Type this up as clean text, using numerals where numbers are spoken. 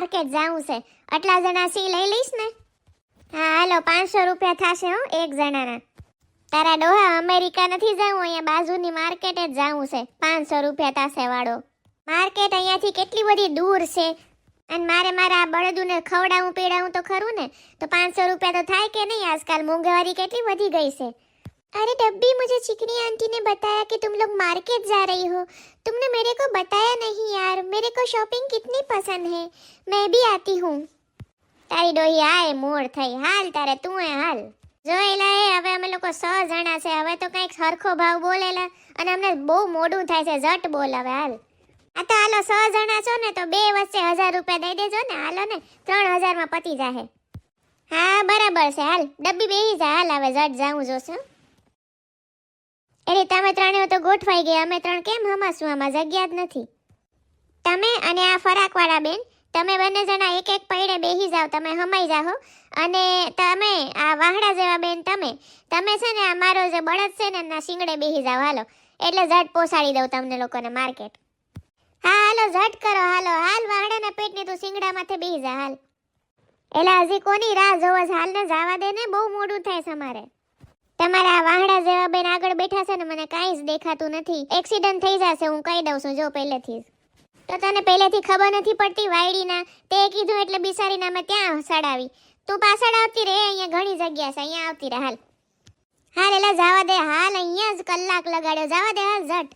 Market જાવું છે, આટલા જણા સી લઈ લઈશ ને? હા હાલો, 500 રૂપિયા થશે હો એક જણાના. તારા ડોહા અમેરિકા નથી જાવું, અહીંયા બાજુની માર્કેટે જ જાવું છે. 500 રૂપિયા થશે વાળો. માર્કેટ અહીંયાથી કેટલી બધી દૂર છે, અને મારે મારા બળદુને ખવડાવું પીડાવું તો ખરું ને, તો 500 રૂપિયા તો થાય કે નહીં? આજકાલ મોંઘવારી કેટલી વધી ગઈ છે. अरे डब्बी, मुझे चिकनी आंटी ने बताया कि तुम लोग मार्केट जा रही हो। तुमने मेरे को बताया नहीं यार, मेरे को शॉपिंग कितनी पसंद है, मैं भी आती हूँ। તારી ડોહી આય મોડ થઈ, હાલ તારે તું હાલ. જોઈલા એ હવે અમે લોકો 100 જણા છે, હવે તો કંઈક સરખો ભાવ બોલેલા, અને અમને બહુ મોડું થાય છે, ઝટ બોલ હવે હાલ. આ તો હાલો 100 જણા છો ને તો બે વચ્ચે 1000 રૂપિયા દઈ દેજો ને, હાલો ને 3000 માં પતી જાહે. હા બરાબર છે, હાલ ડબ્બી બેહી જા, હાલ હવે ઝટ જાવું જોશે. એટલે તમે ત્રણેય તો ગોઠવાઈ ગયા, અમે ત્રણ કેમ હમાશું? આમાં જગ્યા જ નથી. તમે અને આ ફરાકવાળા બેન, તમે બંને જણા એક એક પૈડે બેહી જાવ, તમે હમાઈ જાઓ. અને તમે આ વાહડા જેવા બેન, તમે છે ને અમારો જે બળદ છે ને એના શિંગડે બેહી જાવ, હાલો. એટલે ઝટ પોસાડી દઉં તમને લોકોને માર્કેટ. હા હાલો ઝટ કરો, હાલો હાલ, વાહડાના પેટની તું શિંગડા માથે બેહી જા, હાલ. એટલે હજી કોની રાહ જોવો છે? હાલ ને જવા દે ને, બહુ મોડું થાય છે અમારે. તમારા વાહડા જેવા બેન આગળ બેઠા છે ને, મને કાંઈ જ દેખાતું નથી. એક્સિડન્ટ થઈ જશે, હું કહી દઉં છું જો પહેલેથી જ. તો તને પહેલેથી ખબર નથી પડતી વાયડીના? તે કીધું એટલે બિસારીને અમે ત્યાં સડાવી. તું પાછળ આવતી રહે, અહીંયા ઘણી જગ્યા છે, અહીંયા આવતી રહે, હાલ હાલ. એટલે જવા દે, હાલ, અહીંયા જ કલાક લગાડ્યો, જવા દે હાલ ઝટ.